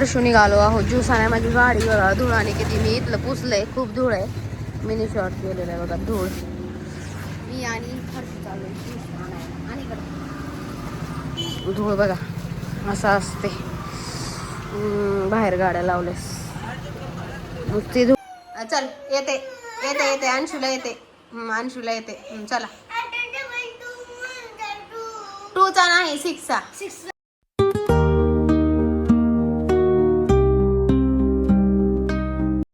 हर्षू निघालो आहोत ज्यूस आणाय. माझी गाडी बघा धुळाने किती. मी इथलं पुसलंय, खूप धूळ आहे. मिनी शॉर्ट केलेलं आहे बघा धूळ. मी आणि हर्षू चालू ज्यूस आणायला. आणि इकडं धूळ बघा असं असते. बाहेर गाड्या लावल्यास नुसती धूळ. चल येते येते येते अंशूला येते. अंशूला येते. चला टूचा नाही 6चा.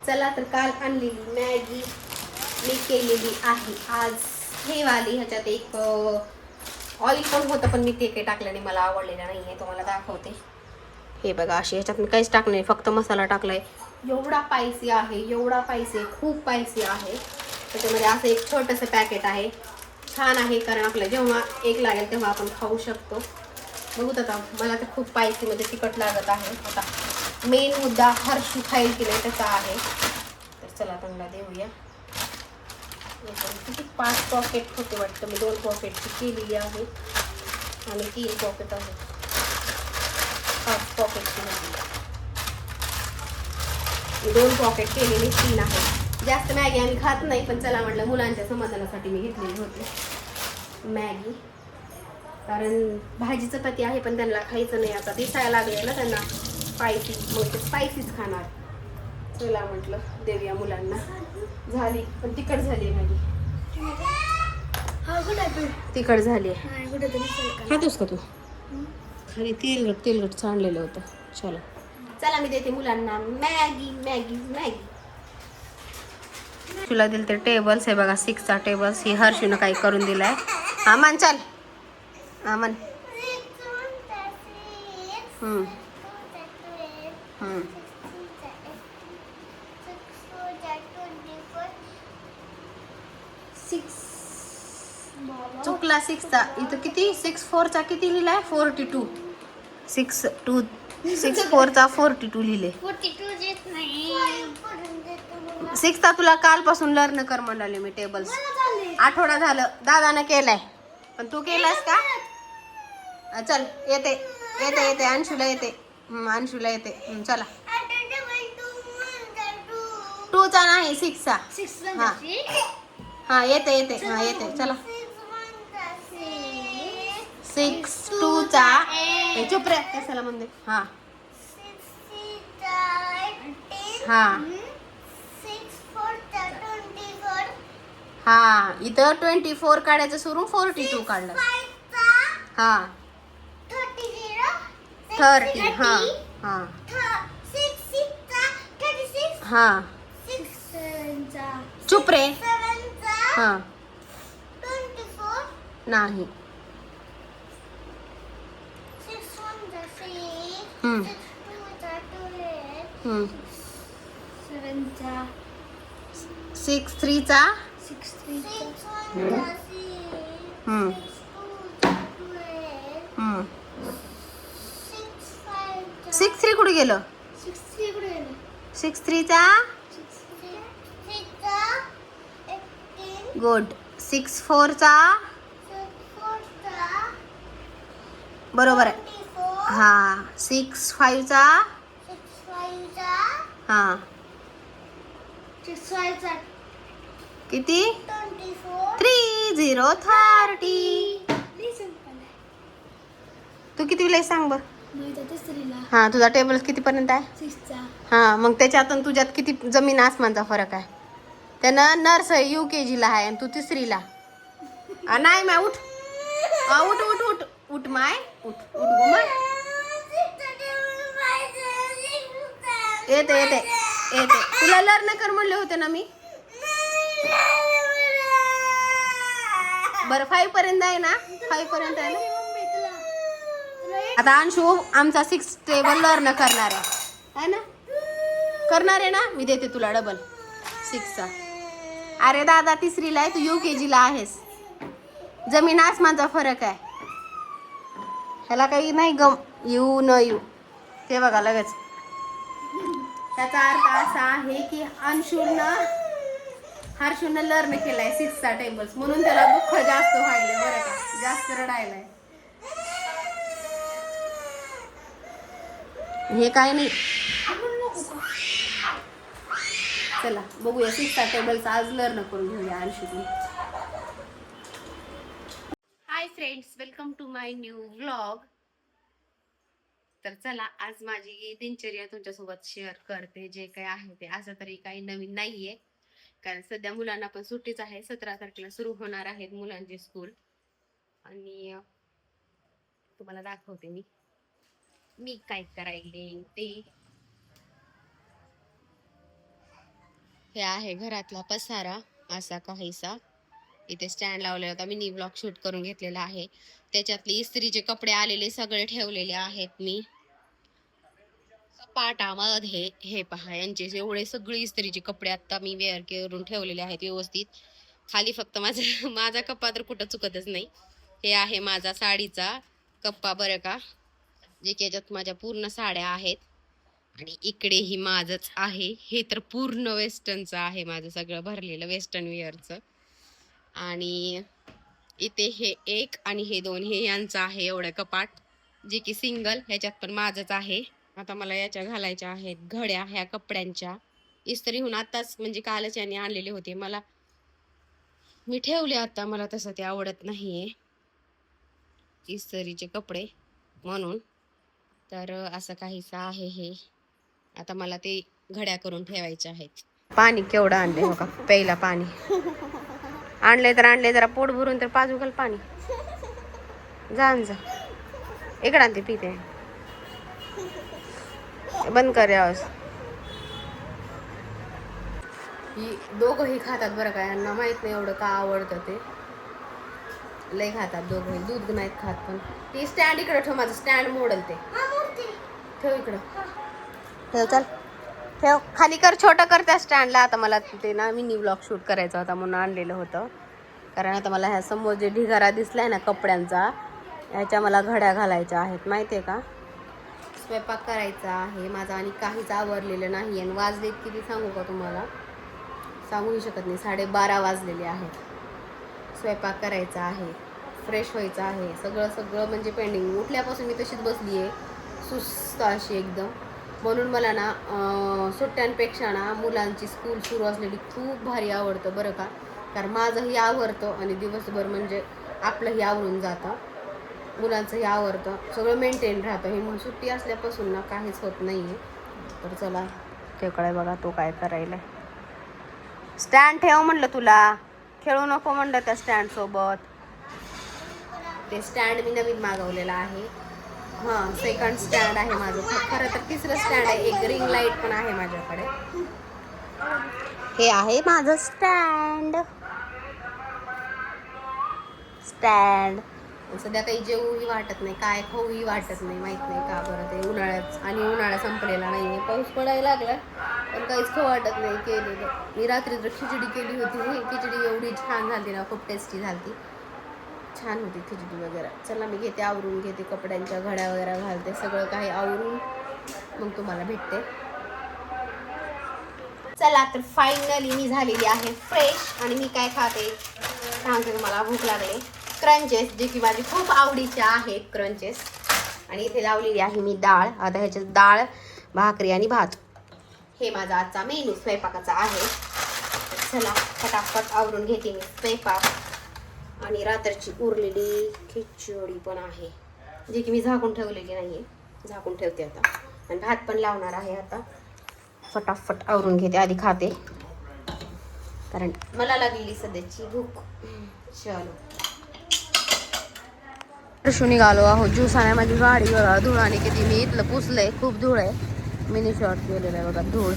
चला तर काल आणलेली मॅगी मी केलेली आहे आज हे वाली. ह्याच्यात एक ऑइल पण होतं पण मी ते काही टाकलं नाही, मला आवडलेलं नाही आहे. तुम्हाला दाखवते. हे बघा अशी. ह्याच्यात मी काहीच टाकलं नाही, फक्त मसाला टाकलाय. एवढा स्पायसी आहे, एवढा स्पायसी आहे, खूप स्पायसी आहे. त्याच्यामध्ये असं एक छोटंसं पॅकेट आहे. छान आहे कारण आपल्याला जेव्हा एक लागेल तेव्हा आपण खाऊ शकतो. बघूत आता. मला तर खूप स्पायसी मध्ये तिखट लागत आहे. आता मेन मुद्दा हर्षू खाईल की नाही त्याचा आहे. तर चला त्यांना देऊया. किती 5 पॉकेट होते वाटतं. मी 2 पॉकेटची केलेली आहे आणि 3 पॉकेट आहे. 5 पॉकेटची मी 2 पॉकेट केलेली 3 आहे. जास्त मॅगी आम्ही खात नाही पण चला म्हटलं मुलांच्या समाधानासाठी मी घेतलेली होती मॅगी. कारण भाजी चपाती आहे पण त्यांना खायचं नाही. आता दिसायला लागले ना त्यांना स्पायसी, मग ते स्पायसीच खाणार. चला म्हटलं देऊया मुलांना. झाली पण तिखट झाली मॅगी. तिखट झाली. खातोस का तू? खाली तेलगट सांडलेलं होतं. चला चला मी देते मुलांना मॅगी मॅगी मॅगी. तुला दिल ते टेबल्स आहे बघा 6चा टेबल्स. ही हर्षूनं काही करून दिलाय. हा मान चल. हा मन. चुकला 6चा. इथं किती 6 4चा किती लिहिलाय 42. 6 4चा 42 लिहिले. 6चा तुला कालपासून लर्न कर म्हणाले मी टेबल्स. आठवडा झालं दादानं केलाय पण तू केलास का? चल येते येते येते अंशूला येते. अंशूला येते. चला 2चा नाही 6चा. हा हा येते येते. हा येते. चला 6 2चा. चुप रे कशाला म्हणते. हा हा हा. इथं 24 काढायचं सोडून 42 काढलं. हा 30. हा हा हा. चुप रे. हा नाही. हम्म 6 3चा. 6 3 कुठे गेलं? 6 3चा. गुड. 6 4चा. बरोबर आहे. हा 6 5चा. हा किती 3 0 30. तू किती वेळा सांग बर. हा तुझा टेबल किती पर्यंत आहे? 6चा. हा मग त्याच्यातून तुझ्यात किती जमीन आसमानचा फरक आहे. त्यानं नर्सरी UKG ला आहे आणि तू 3रीला. नाही माय उठ. उठ उठ उठ उठ माय उठ उठ माय. येते येते येते. तुला लर्न कर म्हणले होते ना मी. बरं 5 पर्यंत आहे ना. 5 पर्यंत आहे ना. आता अंशू आमचा 6 टेबल लर्न करणार आहे ना. करणार आहे ना. मी देते तुला डबल 6चा. अरे दादा 3रीला आहे तू UKG ला आहेस. जमीन आसमानचा फरक आहे. ह्याला काही नाही गम येऊ न येऊ. ते बघा लगेच. त्याचा अर्थ असा आहे की हर्षूनं लर्न केलाय 6चा टेबल्स म्हणून त्याला दुःख जास्त व्हायलंय बरं का. जास्त रडायलाय. हे काय नाही. चला बघूया 6 टेबलचा आज लर्न करून घेऊया अंशुतून. Hi friends, welcome to my new vlog. तर चला आज माझी दिनचर्या तुमच्यासोबत शेअर करते. जे काही आहे ते असं तरी काही नवीन नाहीये, कारण सध्या मुलांना पण सुट्टीच आहे. 17 तारखेला सुरू होणार आहेत मुलांची स्कूल. आणि तुम्हाला दाखवते मी काय करायले ते. हे आहे घरातला पसारा असा काहीसा. इथे स्टँड लावलेला होता, मिनी ब्लॉग शूट करून घेतलेला आहे. त्याच्यातले इस्त्रीचे कपडे आलेले सगळे ठेवलेले आहेत मी पाटामध्ये. हे पहा, यांचे एवढे सगळे इस्त्रीचे कपडे आता मी वेअर करून ठेवलेले आहेत व्यवस्थित. खाली फक्त माझा कप्पा तर कुठं चुकतच नाही. हे आहे माझा साडीचा कप्पा बरं का, जे की याच्यात माझ्या पूर्ण साड्या आहेत. आणि इकडेही माझंच आहे. हे तर पूर्ण वेस्टर्नचं आहे, माझं सगळं भरलेलं वेस्टर्न वेअरचं. आणि इथे हे एक आणि हे दोन, हे यांचं आहे एवढं कपाट, जे की सिंगल. ह्याच्यात पण माझंच आहे. आता मला याच्या घालायच्या आहेत घड्या, ह्या कपड्यांच्या. इस्त्रीहून आताच म्हणजे कालच यांनी आणलेले होते, मी ठेवले आता. मला तसं ते आवडत नाहीये इस्त्रीचे कपडे म्हणून. तर असं काहीसं आहे हे. आता मला ते घड्या करून ठेवायचे आहेत. पाणी केवढं आणले हो का, प्यायला पाणी आणले तर आणले, जरा पोट भरून तर पाजू घाल पाणी. जा इकडं आणते, पिते. बंद कर आवाज. ही दोघंही खातात बरं का, यांना माहित नाही एवढं का आवडतं ते. लय खातात दोघंही, दूध नाहीत खात. पण ती स्टँड इकडं ठेव, माझं स्टँड मोडल ते. ठेव इकडं, ठेव. चल ठेव खाली कर, छोटं कर त्या स्टँडला. आता मला ते ना मिनी ब्लॉग शूट करायचा होता म्हणून आणलेलं होतं. कारण आता मला ह्या समोर जे ढिगारा दिसलाय ना कपड्यांचा, ह्याच्या मला घड्या घालायच्या आहेत माहिती आहे का. स्वयंपाक करायचा आहे माझा आणि काहीच आवरलेलं नाही. आणि वाजलेत किती सांगू का तुम्हाला, सांगूही शकत नाही. 12:30 वाजलेले आहेत. स्वयंपाक करायचा आहे, फ्रेश व्हायचं आहे, सगळं म्हणजे पेंडिंग. उठल्यापासून मी तशीच बसली आहे, सुस्त अशी एकदम. म्हणून मला ना सुट्ट्यांपेक्षा ना मुलांची स्कूल सुरू असलेली खूप भारी आवडतं बरं का. कारण माझंही आवडतं आणि दिवसभर म्हणजे आपलंही आवरून जातं, मुलांचंही आवडतं, सगळं मेंटेन राहतं. हे म्हणून सुट्टी असल्यापासून ना काहीच होत नाही आहे. तर चला तेकडे बघा तो काय करायला. स्टँड ठेव म्हणलं तुला, खेळू नको म्हणलं त्या स्टँडसोबत. ते स्टँड मी नवीन मागवलेला आहे. हां, सेकंड स्टँड आहे माझं. खरं तर तिसरं स्टँड आहे. एक रिंग लाईट पण आहे माझ्याकडे. हे आहे माझं स्टँड. सध्या काही जेवूही वाटत नाही, काय खाऊही वाटत नाही, माहित नाही का बरं. ते उन्हाळ्यात आणि उन्हाळा संपलेला नाही आहे, पाऊस पडायला लागला पण काहीच खाऊ वाटत नाही. केलेलं मी रात्री जर खिचडी केली होती, खिचडी एवढी छान झाली ना, खूप टेस्टी झाली, छान होती खिचडी वगैरे. चला मी घेते आवरून, घेते कपड्यांच्या घड्या वगैरे घालते, सगळं काही आवरून मग तुम्हाला भेटते. चला तर फायनली मी झालेली आहे फ्रेश. आणि मी काय खाते सांगते तुम्हाला, भूक लागले. क्रंचेस, जे की माझी खूप आवडीचे आहेत क्रंचेस. आणि इथे लावलेली आहे मी डाळ. आता ह्याच्यात डाळ, भाकरी आणि भात, हे माझा आजचा मेनू स्वयंपाकाचा आहे. चला फटाफट आवरून घेते मी स्वयंपाक. आणि रात्रीची उरलेली खिचडी पण आहे, जे की मी झाकून ठेवलेली नाहीये, झाकून ठेवते आता. आणि भात पण लावणार आहे आता. फटाफट आवरून घेते, आधी खाते कारण मला लागलेली सध्याची भूक. चलो निघालो आहोत ज्यूस आणाय. माझी गाडी बघा धुळाने किती, मी इथलं पुसलंय, खूप धूळ आहे. मिनी शॉर्ट केलेलं आहे बघा धूळ.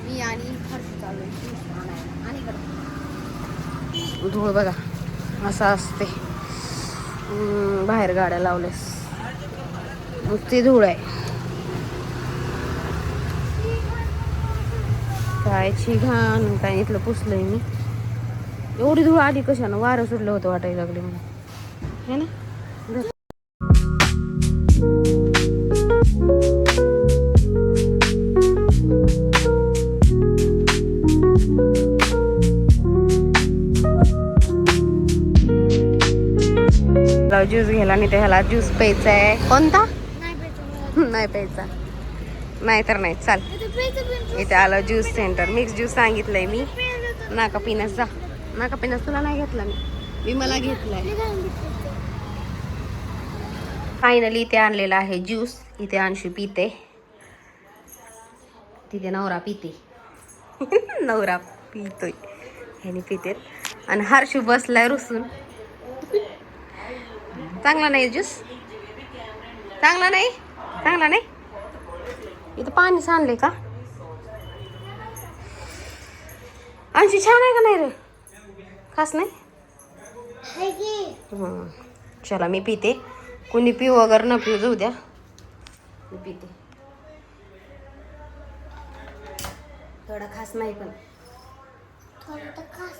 मी आणि खर्च चालू आहे ज्यूस आणायला. आणि इकडं धूळ बघा असं असते. बाहेर गाड्या लावल्यास नुसती धूळ आहे. कायची घाण काय, इथलं पुसलंय मी. एवढी धूळ आली कशानं, वारं सुटलं होतं वाटायला लागले मला, है ना. ज्यूस घ्यायला, नाही तर ह्याला ज्यूस प्यायचा आहे. कोणता नाही प्यायचा. नाही तर नाही. चाल, इथे आलं ज्यूस सेंटर. मिक्स ज्यूस सांगितलंय मी. नाका पिनस जा. नाका पिनस तुला नाही घेतला मी मला घेतलाय. फायनली इथे आणलेला आहे ज्यूस. इथे अंशू पिते, तिथे नवरा पिते. नवरा पितोय, ह्यानी पिते. आणि हर्षू बसलाय रुसून. चांगला नाही ज्यूस, चांगला नाही, चांगला नाही. इथं पाणी सांडले का? अंशी छान आहे का नाही रे? खास नाही. चला मी पिते. कुणी पिऊ वगैरे न पिऊ जाऊ द्या, मी पिते. थोडा खास नाही पण थोडं खास.